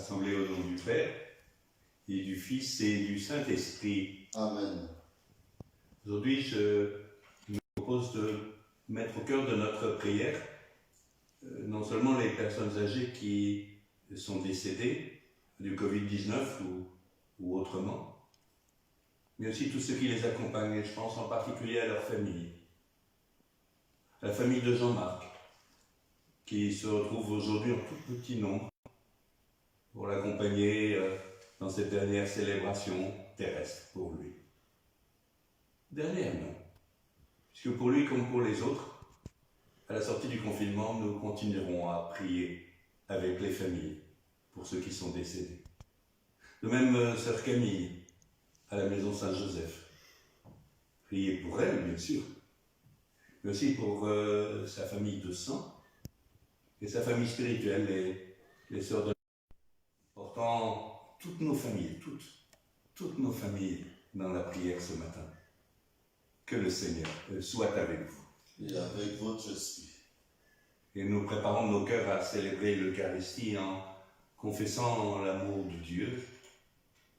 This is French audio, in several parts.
rassemblés au nom du Père, et du Fils et du Saint-Esprit. Amen. Aujourd'hui, je me propose de mettre au cœur de notre prière non seulement les personnes âgées qui sont décédées du Covid-19 ou autrement, mais aussi tous ceux qui les accompagnent, et je pense en particulier à leur famille. À la famille de Jean-Marc, qui se retrouve aujourd'hui en tout petit nombre pour l'accompagner dans cette dernière célébration terrestre pour lui. Dernière, non. Puisque pour lui, comme pour les autres, à la sortie du confinement, nous continuerons à prier avec les familles pour ceux qui sont décédés. De même, sœur Camille, à la maison Saint-Joseph. Priez pour elle, bien sûr, mais aussi pour sa famille de sang et sa famille spirituelle, les sœurs de portant toutes nos familles, toutes nos familles dans la prière ce matin. Que le Seigneur soit avec vous. Et avec votre esprit. Et nous préparons nos cœurs à célébrer l'Eucharistie en confessant l'amour de Dieu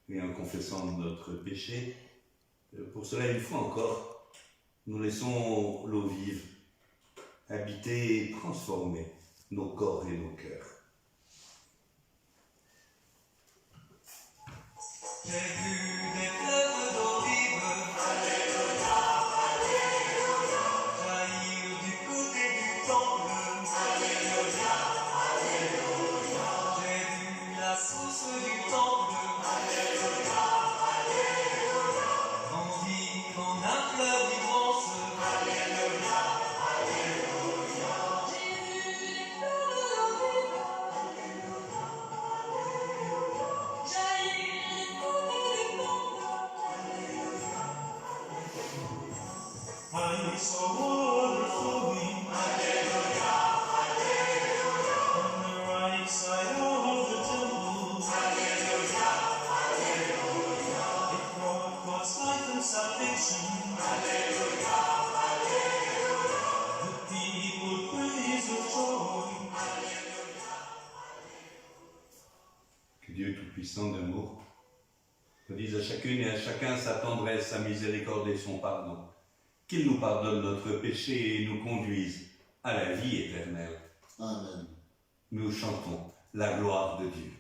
et en confessant notre péché. Pour cela, une fois encore, nous laissons l'eau vive habiter et transformer nos corps et nos cœurs. J'ai vu des fleuves d'eau vive, alléluia, alléluia, jaillir du côté du temple, alléluia, alléluia. J'ai vu la source du temple, alléluia, alléluia, grandir en un fleuve d'immense, alléluia, alléluia. J'ai vu les fleuves d'eau vive, alléluia, alléluia, jaillir du côté du temple, alléluia. I saw water flowing, hallelujah, hallelujah, on the right side of the temple, hallelujah, hallelujah. It brought God's life and salvation, hallelujah, hallelujah. The people praise with joy, hallelujah. Que Dieu Tout-Puissant d'amour redise à chacune et à chacun sa tendresse, sa miséricorde et son pardon. Qu'il nous pardonne notre péché et nous conduise à la vie éternelle. Amen. Nous chantons la gloire de Dieu.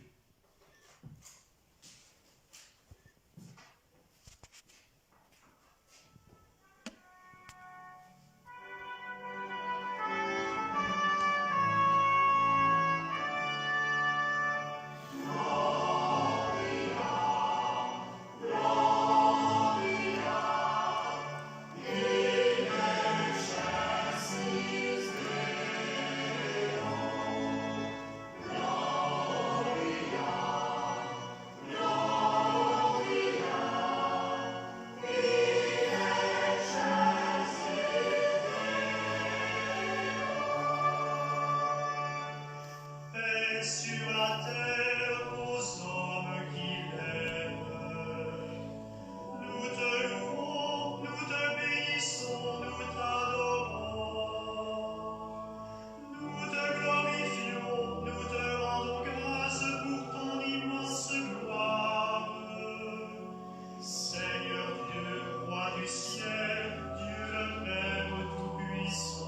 Paix sur la terre aux hommes qui l'aiment. Nous te louons, nous te bénissons, nous t'adorons. Nous te glorifions, nous te rendons grâce pour ton immense gloire. Seigneur Dieu, roi du ciel, Dieu le Père tout-puissant.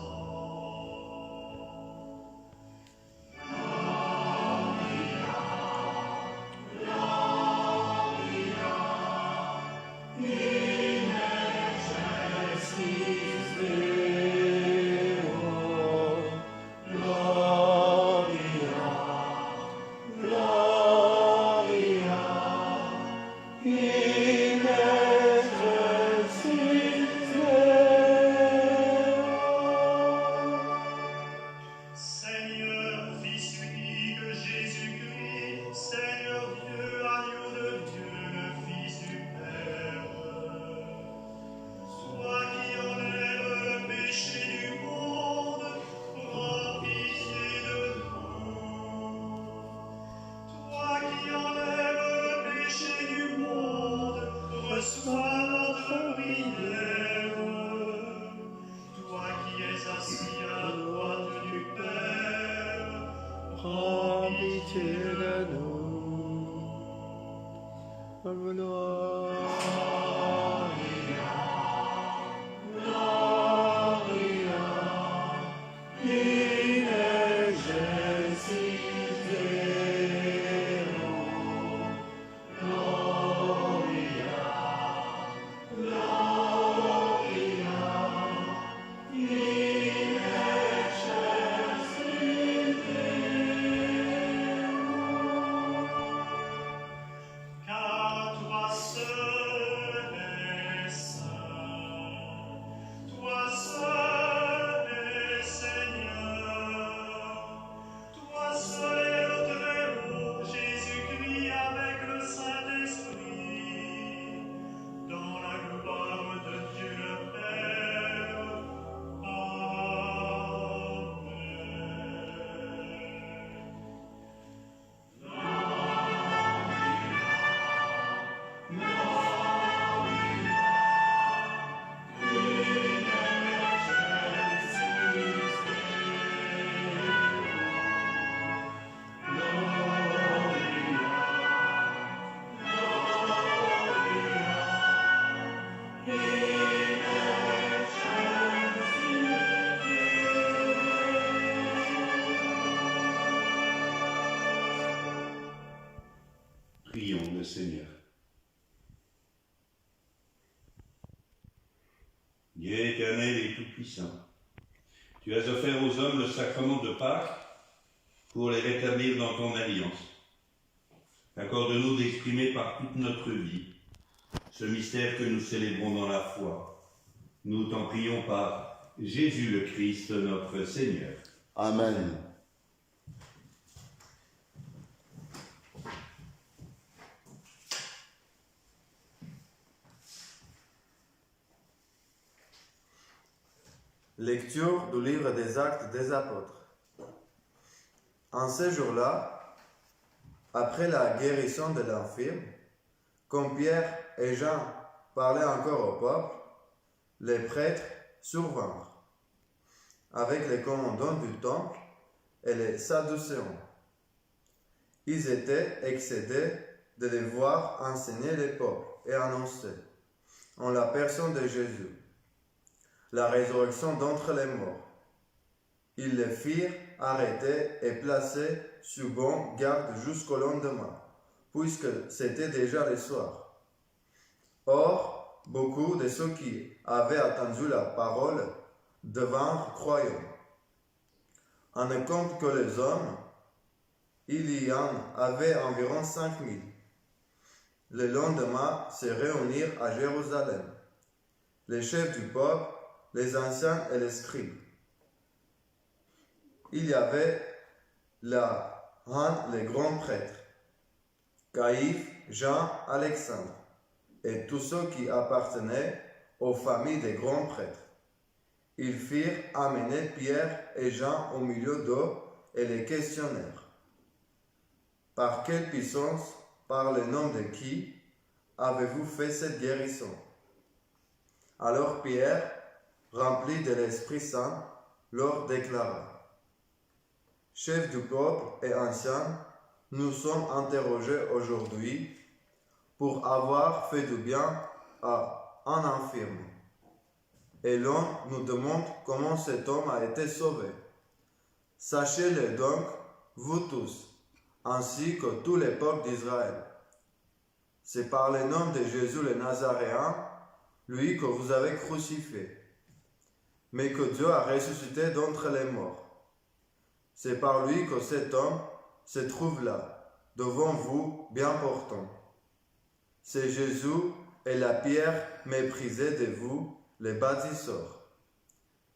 Seigneur, Fils unique Jésus-Christ, Seigneur Dieu, agneau de Dieu, le Fils du Père. Toi qui enlèves le péché du monde, prends pitié de nous. Toi qui enlèves le péché du monde, reçois notre prière. Toi qui es assis à la droite du Père, prends pitié de nous. Car toi seul es saint, toi seul es Seigneur, toi seul est le Très-Haut, Jésus-Christ avec le Saint-Esprit, dans la gloire de Dieu le Père. Prions le Seigneur. Dieu éternel et tout-puissant, tu as offert aux hommes le sacrement de Pâques pour les rétablir dans ton alliance. Accorde-nous d'exprimer par toute notre vie ce mystère que nous célébrons dans la foi. Nous t'en prions par Jésus le Christ, notre Seigneur. Amen. Lecture du livre des Actes des Apôtres. En ce jour-là, après la guérison de l'infirme, comme Pierre et Jean parlaient encore au peuple, les prêtres survinrent, avec les commandants du temple et les Sadducéens. Ils étaient excédés de les voir enseigner les peuples et annoncer, en la personne de Jésus, la résurrection d'entre les morts. Ils les firent arrêter et placer sous bonne garde jusqu'au lendemain, puisque c'était déjà le soir. Or, beaucoup de ceux qui avaient attendu la parole devinrent croyants. On ne compte que les hommes, il y en avait environ 5000. Le lendemain, se réunirent à Jérusalem les chefs du peuple, les anciens et les scribes. Il y avait là les grands prêtres, Caïphe, Jean, Alexandre, et tous ceux qui appartenaient aux familles des grands prêtres. Ils firent amener Pierre et Jean au milieu d'eux et les questionnèrent. Par quelle puissance, par le nom de qui, avez-vous fait cette guérison? Alors Pierre, rempli de l'Esprit Saint, leur déclara: Chefs du peuple et anciens, nous sommes interrogés aujourd'hui pour avoir fait du bien à un infirme. Et l'on nous demande comment cet homme a été sauvé. Sachez-le donc, vous tous, ainsi que tous les peuples d'Israël. C'est par le nom de Jésus le Nazaréen, lui que vous avez crucifié, mais que Dieu a ressuscité d'entre les morts. C'est par lui que cet homme se trouve là, devant vous, bien portant. C'est Jésus et la pierre méprisée de vous, les bâtisseurs,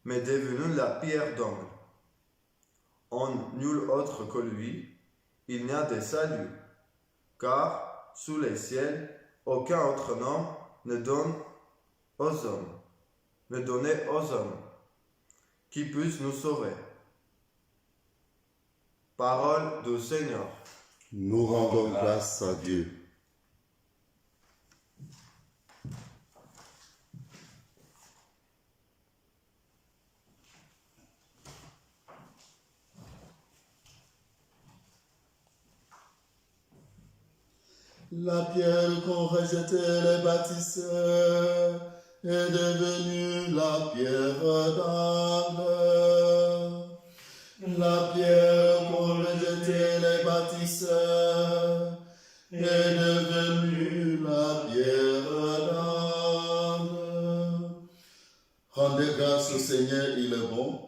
mais devenue la pierre d'angle. En nul autre que lui, il n'y a de salut, car sous les ciels, aucun autre nom ne donne aux hommes, ne donné aux hommes, qui puisse nous sauver. Parole du Seigneur. Nous rendons grâce à Dieu. La pierre qu'ont rejeté les bâtisseurs est devenue la pierre d'angle. La pierre qu'ont rejeté les bâtisseurs est devenue la pierre d'angle. Rendez grâce au Seigneur, il est bon,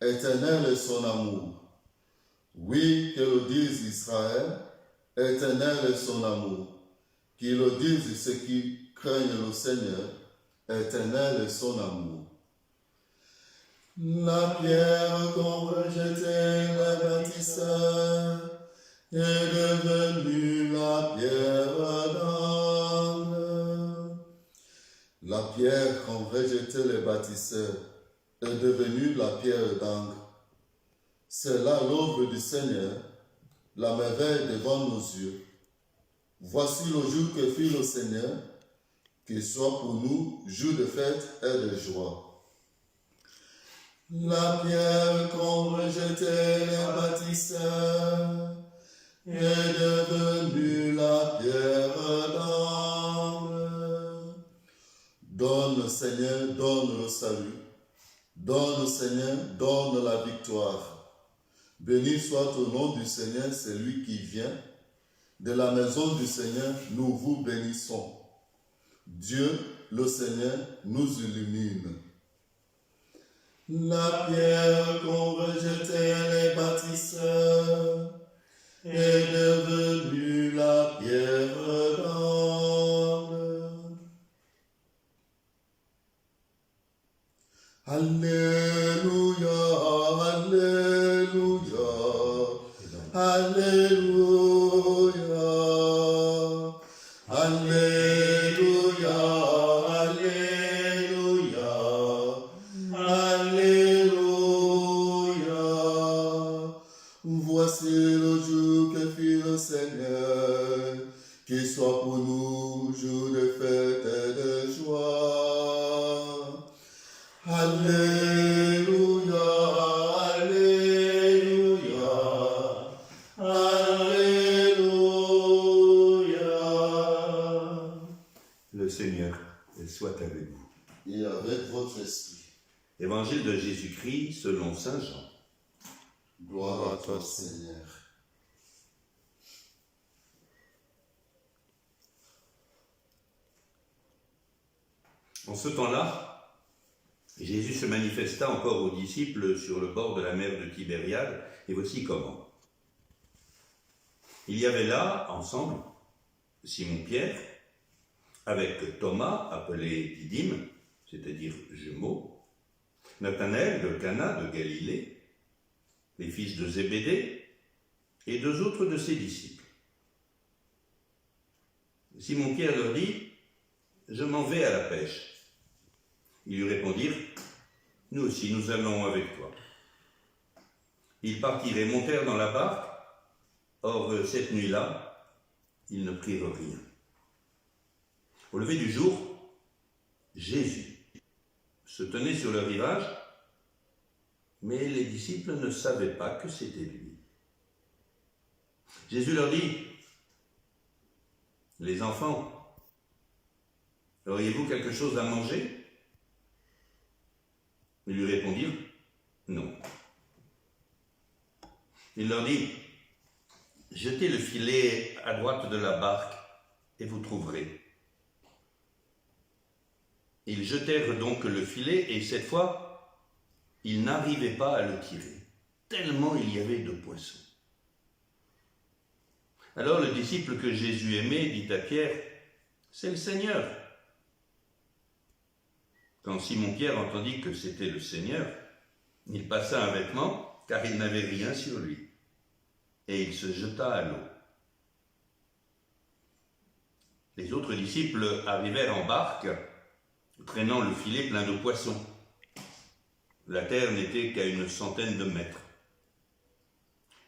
éternel est son amour. Oui, que le dise Israël, éternel est son amour. Qu'ils le disent ceux qui craignent le Seigneur, éternel est son amour. La pierre qu'ont rejeté les bâtisseurs est devenue la pierre d'angle. La pierre qu'ont rejeté les bâtisseurs est devenue la pierre d'angle. C'est là l'œuvre du Seigneur, la merveille devant nos yeux. Voici le jour que fit le Seigneur, qu'il soit pour nous jour de fête et de joie. La pierre qu'ont rejeté les bâtisseurs est devenue la pierre d'angle. Donne, Seigneur, donne le salut. Donne, Seigneur, donne la victoire. Béni soit au nom du Seigneur, celui qui vient. De la maison du Seigneur, nous vous bénissons. Dieu, le Seigneur, nous illumine. La pierre qu'ont rejeté les bâtisseurs est devenue la pierre d'angle. Alléluia, Alléluia, Alléluia, Alléluia, Alléluia, Alléluia. Voici le jour que fit le Seigneur, qu'il soit pour nous jour de fête et de joie. Alléluia, Alléluia, Alléluia. Le Seigneur soit avec vous. Et avec votre esprit. Évangile de Jésus-Christ selon saint Jean. Gloire à toi, Seigneur. En ce temps-là, Jésus se manifesta encore aux disciples sur le bord de la mer de Tibériade, et voici comment. Il y avait là, ensemble, Simon-Pierre, avec Thomas, appelé Didyme, c'est-à-dire jumeau, Nathanaël de Cana de Galilée, les fils de Zébédée, et deux autres de ses disciples. Simon-Pierre leur dit « Je m'en vais à la pêche ». Ils lui répondirent « Nous aussi, nous allons avec toi ». Ils partirent et montèrent dans la barque. Or, cette nuit-là, ils ne prirent rien. Au lever du jour, Jésus se tenait sur le rivage, mais les disciples ne savaient pas que c'était lui. Jésus leur dit « Les enfants, auriez-vous quelque chose à manger ?» Ils lui répondirent « Non ». Il leur dit « Jetez le filet à droite de la barque et vous trouverez. » Ils jetèrent donc le filet et cette fois, ils n'arrivaient pas à le tirer, tellement il y avait de poissons. Alors le disciple que Jésus aimait dit à Pierre « C'est le Seigneur ». Quand Simon-Pierre entendit que c'était le Seigneur, il passa un vêtement, car il n'avait rien sur lui, et il se jeta à l'eau. Les autres disciples arrivèrent en barque, traînant le filet plein de poissons. La terre n'était qu'à 100 de mètres.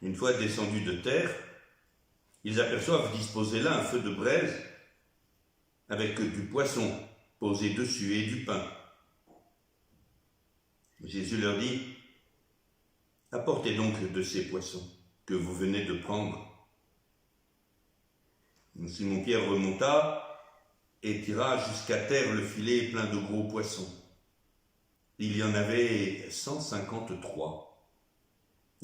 Une fois descendus de terre, ils aperçoivent disposé là un feu de braise, avec du poisson posé dessus et du pain. Jésus leur dit « Apportez donc de ces poissons que vous venez de prendre. » Simon-Pierre remonta et tira jusqu'à terre le filet plein de gros poissons. Il y en avait 153.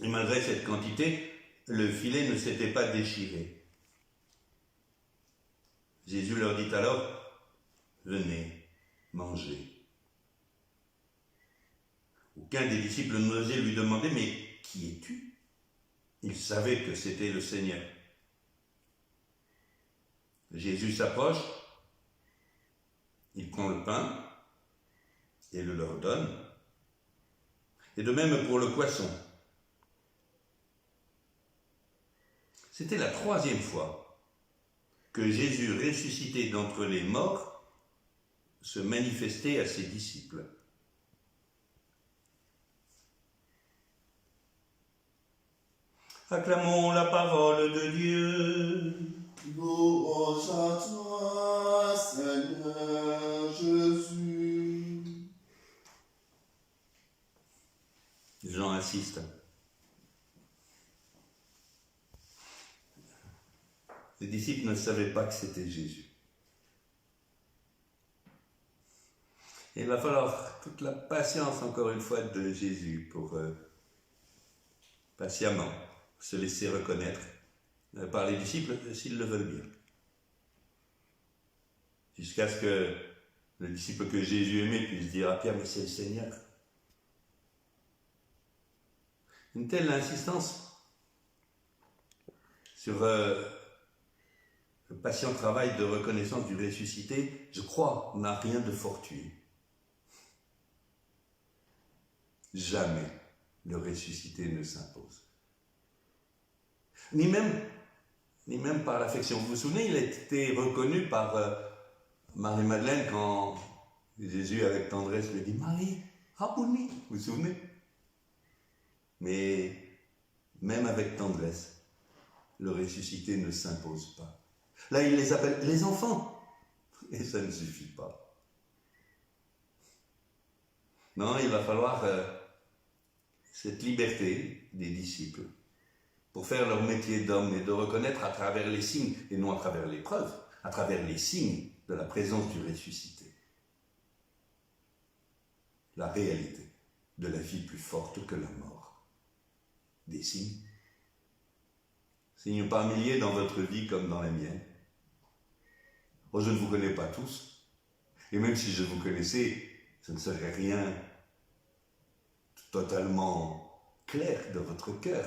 Et malgré cette quantité, le filet ne s'était pas déchiré. Jésus leur dit alors, « Venez, mangez. » Aucun des disciples n'osait lui demander, « Mais qui es-tu » Il savait que c'était le Seigneur. Jésus s'approche, il prend le pain et le leur donne. Et de même pour le poisson. C'était la 3e fois que Jésus, ressuscité d'entre les morts, se manifestait à ses disciples. Acclamons la parole de Dieu. Louange à toi, Seigneur Jésus. Jean insiste. Les disciples ne savaient pas que c'était Jésus. Et il va falloir toute la patience, encore une fois, de Jésus pour patiemment se laisser reconnaître par les disciples s'ils le veulent bien. Jusqu'à ce que le disciple que Jésus aimait puisse dire à Pierre, mais c'est le Seigneur. Une telle insistance sur le patient travail de reconnaissance du ressuscité, je crois, n'a rien de fortuit. Jamais le ressuscité ne s'impose. Ni même par l'affection. Vous vous souvenez, il a été reconnu par Marie-Madeleine quand Jésus, avec tendresse, lui dit « Marie, Rabouni !» Vous vous souvenez? Mais même avec tendresse, le ressuscité ne s'impose pas. Là, il les appelle les enfants. Et ça ne suffit pas. Non, il va falloir cette liberté des disciples pour faire leur métier d'homme et de reconnaître à travers les signes, et non à travers les preuves, à travers les signes de la présence du ressuscité, la réalité de la vie plus forte que la mort. Des signes. Signes par milliers dans votre vie comme dans la mienne. Oh, je ne vous connais pas tous, et même si je vous connaissais, ce ne serait rien totalement clair de votre cœur.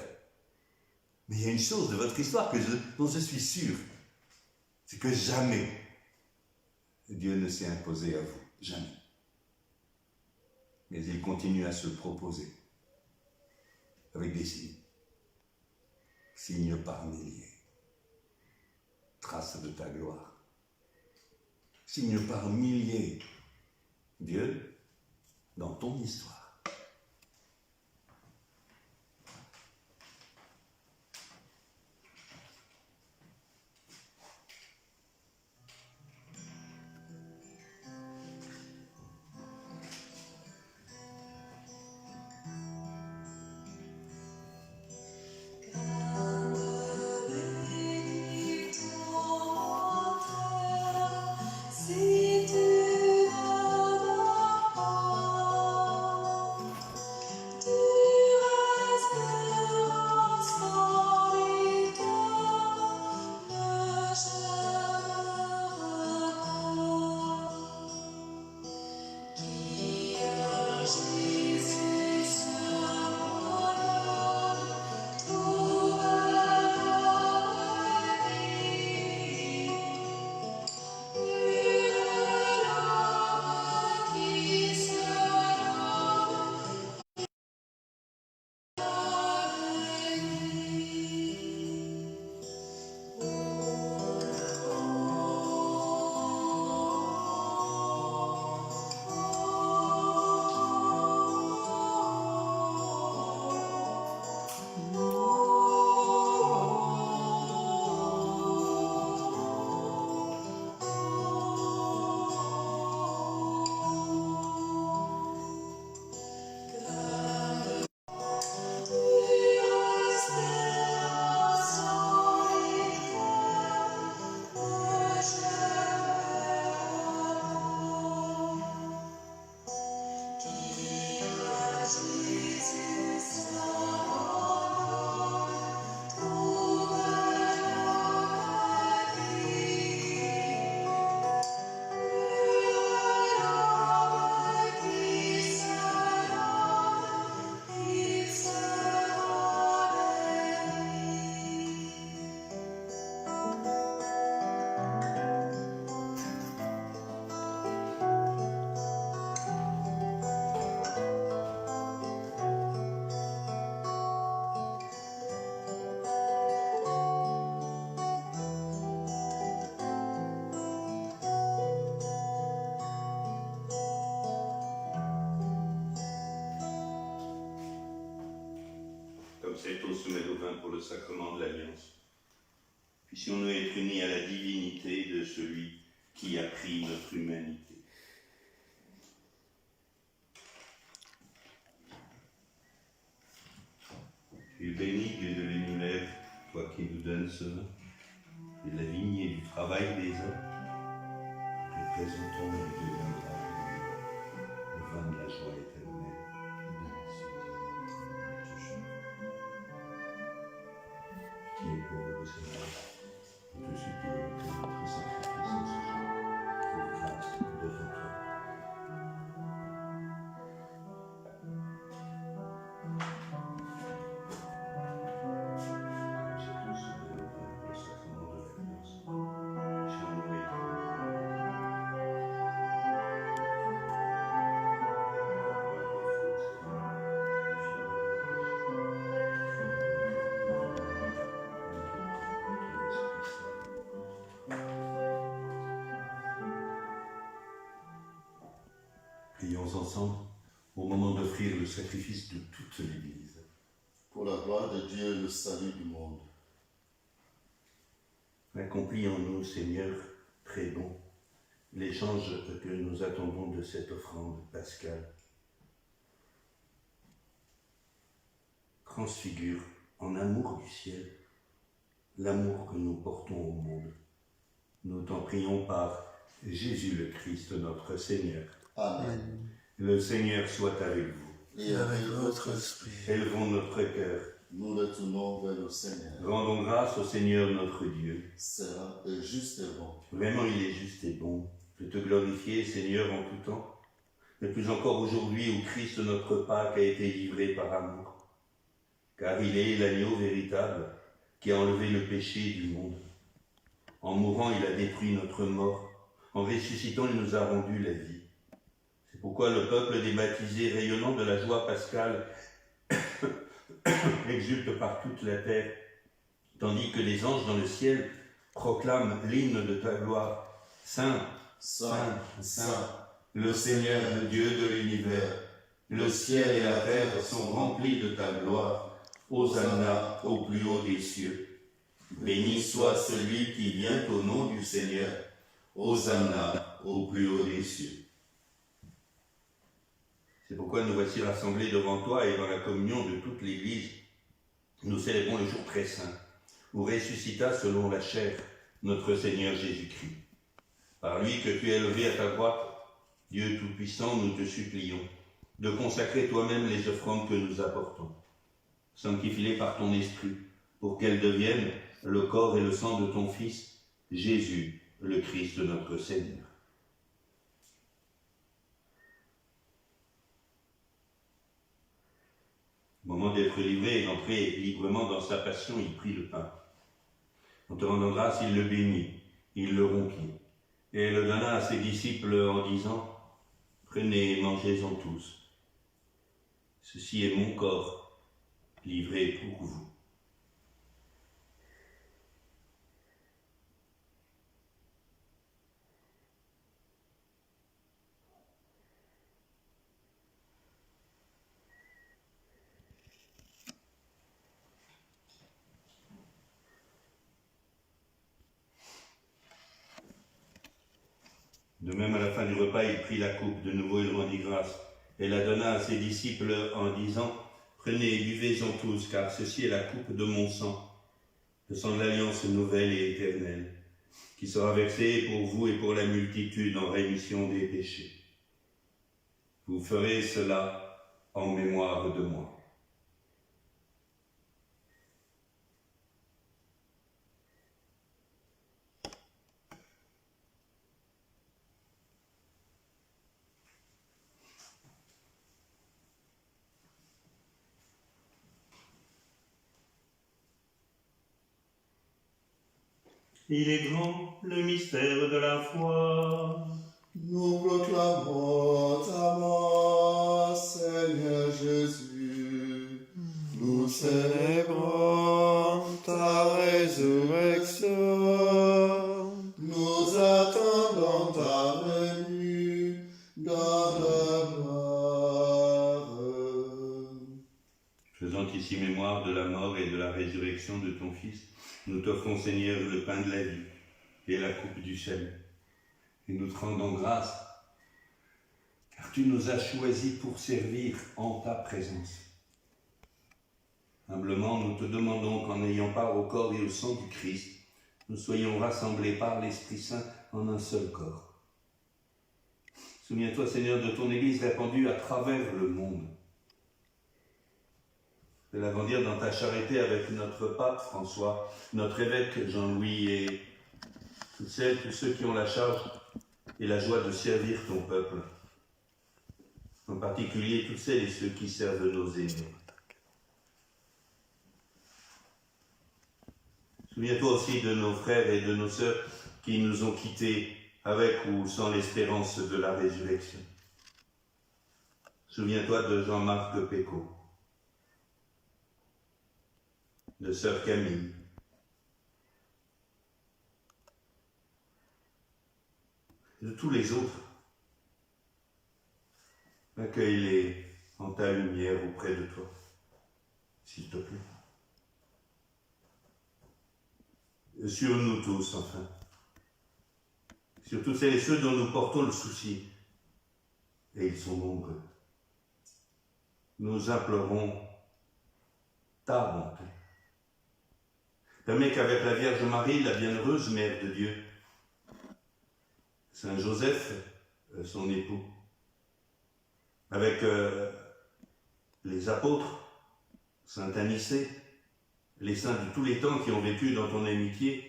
Mais il y a une chose de votre histoire dont je suis sûr, c'est que jamais Dieu ne s'est imposé à vous, jamais. Mais il continue à se proposer avec des signes, signes par milliers, traces de ta gloire, signes par milliers, Dieu, dans ton histoire. Si tu n'adores pas cette eau se mêle au vin pour le sacrement de l'Alliance. Puissions-nous être unis à la divinité de celui qui a pris notre humanité. Tu es béni, Dieu de l'univers, toi qui nous donnes ce vin, de la vigne et du travail des hommes. Nous présentons le Dieu d'un grave, le vin de la joie éternelle. Qui est pauvre au Seigneur, nous te supplions que notre sacrifice en ce jour trouve grâce devant toi. J'ai tous le sacrement de l'Alliance. Tiens-nous et prions ensemble au moment d'offrir le sacrifice de toute l'Église. Pour la gloire de Dieu et le salut du monde. Accomplis en nous, Seigneur, très bon, l'échange que nous attendons de cette offrande pascale. Transfigure en amour du ciel l'amour que nous portons au monde. Nous t'en prions par Jésus le Christ, notre Seigneur. Amen. Le Seigneur soit avec vous. Et avec votre esprit, Élevons notre cœur. nous le tournons vers le Seigneur. Rendons grâce au Seigneur notre Dieu. Cela est juste et bon. Vraiment, il est juste et bon de te glorifier, Seigneur, en tout temps, mais plus encore aujourd'hui où Christ, notre Pâque, a été livré par amour. Car il est l'agneau véritable qui a enlevé le péché du monde. En mourant, il a détruit notre mort. En ressuscitant, il nous a rendu la vie. C'est pourquoi le peuple des baptisés, rayonnant de la joie pascale, exulte par toute la terre, tandis que les anges dans le ciel proclament l'hymne de ta gloire. Saint, Saint, Saint, le Seigneur, le Dieu de l'univers, le ciel et la terre sont remplis de ta gloire. Hosanna au plus haut des cieux. Béni soit celui qui vient au nom du Seigneur. Hosanna au plus haut des cieux. C'est pourquoi nous voici rassemblés devant toi et dans la communion de toute l'Église. Nous célébrons le jour très saint, où ressuscita selon la chair notre Seigneur Jésus-Christ. Par lui que tu es élevé à ta droite, Dieu Tout-Puissant, nous te supplions de consacrer toi-même les offrandes que nous apportons. Sanctifie-les par ton esprit, pour qu'elles deviennent le corps et le sang de ton Fils, Jésus, le Christ notre Seigneur. Au moment d'être livré et d'entrer librement dans sa passion, il prit le pain. En te rendant grâce, il le bénit, il le rompit, et le donna à ses disciples en disant « Prenez et mangez-en tous. Ceci est mon corps, livré pour vous. » De même, à la fin du repas, il prit la coupe, de nouveau il rendit grâce, et la donna à ses disciples en disant « Prenez et buvez-en tous, car ceci est la coupe de mon sang, le sang de l'alliance nouvelle et éternelle, qui sera versé pour vous et pour la multitude en rémission des péchés. Vous ferez cela en mémoire de moi. » Il est grand le mystère de la foi. Nous proclamons ta mort, Seigneur Jésus. Nous célébrons ta résurrection. Nous attendons ta venue dans la gloire. Je Faisant ici mémoire de la mort et de la résurrection de ton Fils, nous t'offrons, Seigneur, le pain de la vie et la coupe du salut. Et nous te rendons grâce, car tu nous as choisis pour servir en ta présence. Humblement, nous te demandons qu'en ayant part au corps et au sang du Christ, nous soyons rassemblés par l'Esprit Saint en un seul corps. Souviens-toi, Seigneur, de ton Église répandue à travers le monde. De la grandir dans ta charité avec notre pape François, notre évêque Jean-Louis et toutes celles, tous ceux qui ont la charge et la joie de servir ton peuple. En particulier toutes celles et ceux qui servent nos aînés. Souviens-toi aussi de nos frères et de nos sœurs qui nous ont quittés avec ou sans l'espérance de la résurrection. Souviens-toi de Jean-Marc Pécaud, de sœur Camille, de tous les autres. Accueille-les en ta lumière auprès de toi, s'il te plaît. Sur nous tous, enfin. Sur toutes celles et ceux dont nous portons le souci, et ils sont nombreux. Nous implorons ta bonté. Permets qu'avec la Vierge Marie, la bienheureuse Mère de Dieu, Saint Joseph, son époux, avec les apôtres, Saint Anicée, les saints de tous les temps qui ont vécu dans ton amitié,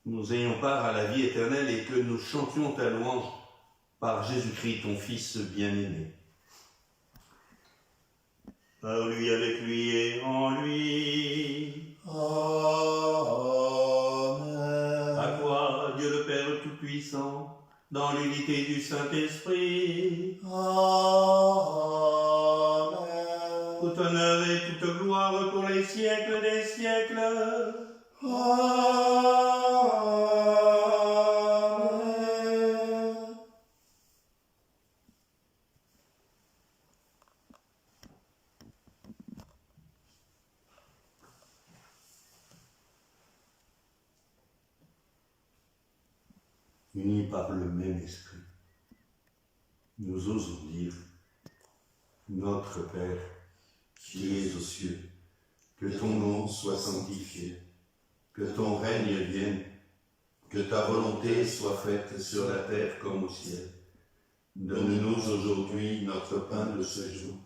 nous ayons part à la vie éternelle et que nous chantions ta louange par Jésus-Christ, ton Fils bien-aimé. Par lui, avec lui et en lui. Amen. À toi, Dieu le Père Tout-Puissant, dans l'unité du Saint-Esprit, Amen. tout honneur et toute gloire pour les siècles des siècles. Amen. Unis par le même esprit, nous osons dire: Notre Père, qui es aux cieux, que ton nom soit sanctifié, que ton règne vienne, que ta volonté soit faite sur la terre comme au ciel. Donne-nous aujourd'hui notre pain de ce jour.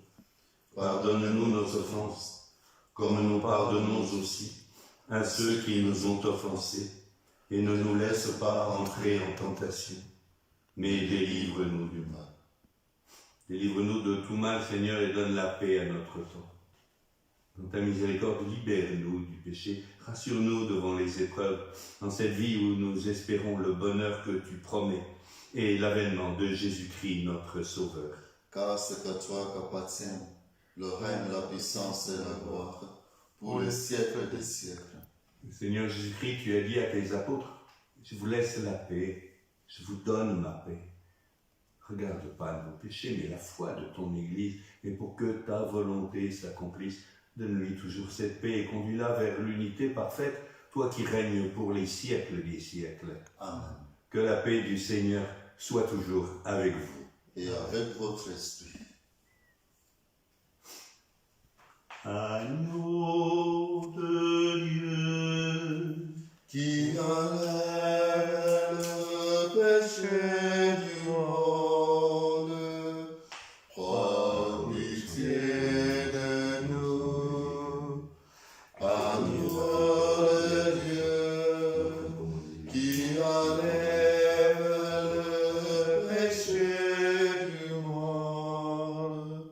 Pardonne-nous nos offenses, comme nous pardonnons aussi à ceux qui nous ont offensés. Et ne nous laisse pas entrer en tentation, mais délivre-nous du mal. Délivre-nous de tout mal, Seigneur, et donne la paix à notre temps. Dans ta miséricorde, libère-nous du péché, rassure-nous devant les épreuves, dans cette vie où nous espérons le bonheur que tu promets, et l'avènement de Jésus-Christ, notre Sauveur. Car c'est à toi qu'appartiennent le règne, la puissance et la gloire, pour les siècles des siècles. Seigneur Jésus-Christ, tu as dit à tes apôtres: je vous laisse la paix, je vous donne ma paix. Regarde pas nos péchés, mais la foi de ton Église, et pour que ta volonté s'accomplisse, donne-lui toujours cette paix et conduis-la vers l'unité parfaite, toi qui règnes pour les siècles des siècles. Amen. Que la paix du Seigneur soit toujours avec vous. Et avec votre esprit. Agneau de Dieu, Qui enlève le péché du monde, prends pitié de nous. Agneau de Dieu, qui enlève le péché du monde,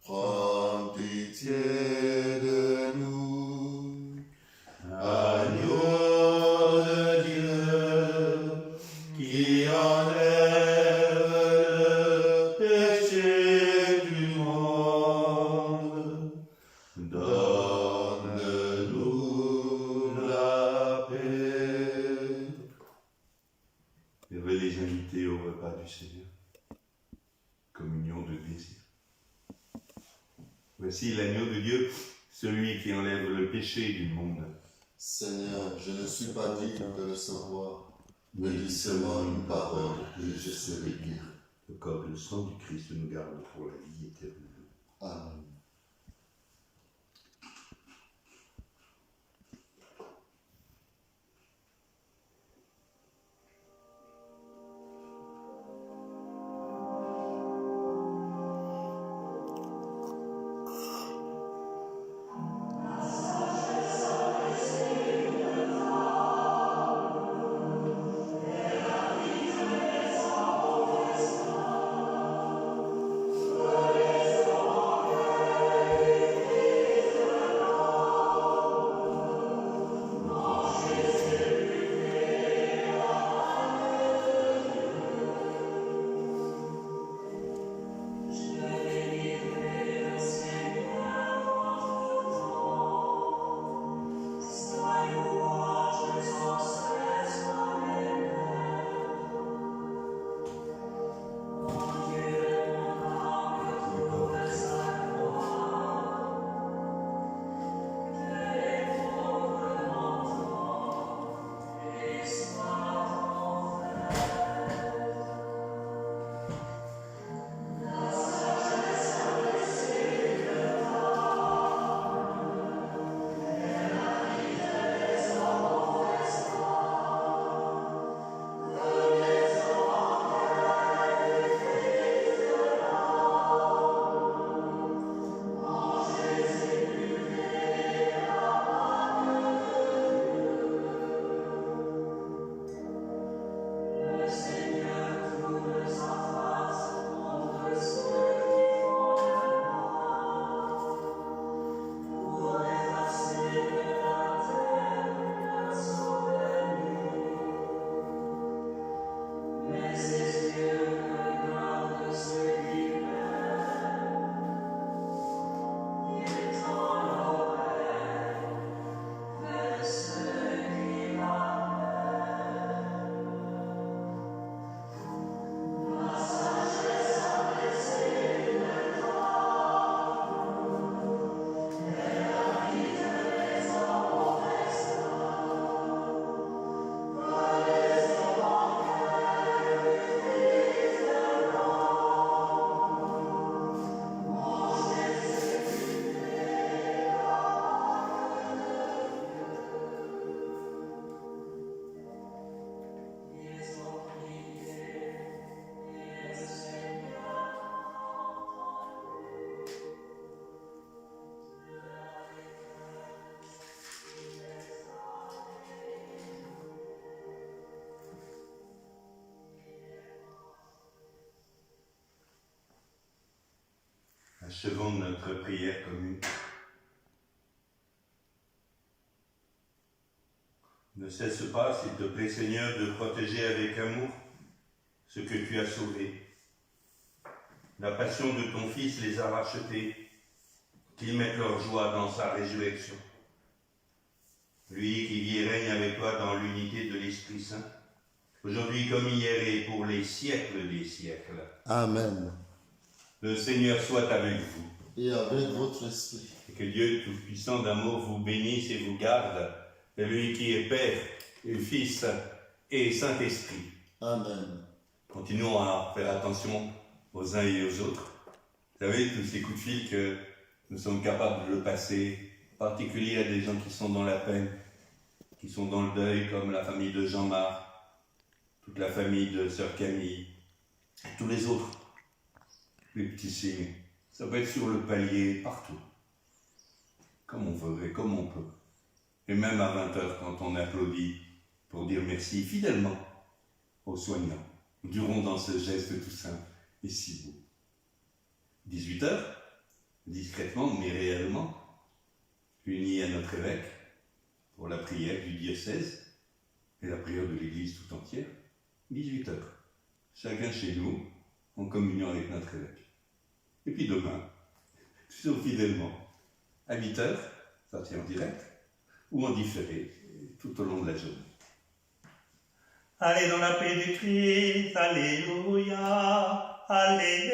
prends pitié de Voici l'agneau de Dieu, celui qui enlève le péché du monde. Seigneur, je ne suis pas digne de le savoir, mais dis seulement une parole et je serai guéri. Le corps et le sang du Christ nous gardent pour la vie éternelle. Amen. Achevons notre prière commune. Ne cesse pas, s'il te plaît, Seigneur, de protéger avec amour ce que tu as sauvé. La passion de ton Fils les a rachetés, qu'ils mettent leur joie dans sa résurrection. Lui qui vit et règne avec toi dans l'unité de l'Esprit Saint, aujourd'hui comme hier et pour les siècles des siècles. Amen. Le Seigneur soit avec vous. Et avec votre esprit. Et que Dieu Tout-Puissant d'amour vous bénisse et vous garde, et lui qui est Père, et Fils et Saint-Esprit. Amen. Continuons à faire attention aux uns et aux autres. Vous savez, tous ces coups de fil que nous sommes capables de le passer, en particulier à des gens qui sont dans la peine, qui sont dans le deuil, comme la famille de Jean-Marc, toute la famille de Sœur Camille, et tous les autres, les petits signes. Ça peut être sur le palier, partout. Comme on veut et comme on peut. Et même à 20h, quand on applaudit pour dire merci fidèlement aux soignants. Durons dans ce geste tout simple et si beau. 18h, discrètement mais réellement, unis à notre évêque pour la prière du diocèse et la prière de l'Église tout entière. 18h, chacun chez nous, en communion avec notre évêque. Et puis demain, toujours fidèlement, à 8h, ça tient en direct, ou en différé, tout au long de la journée. Allez dans la paix du Christ, alléluia, alléluia.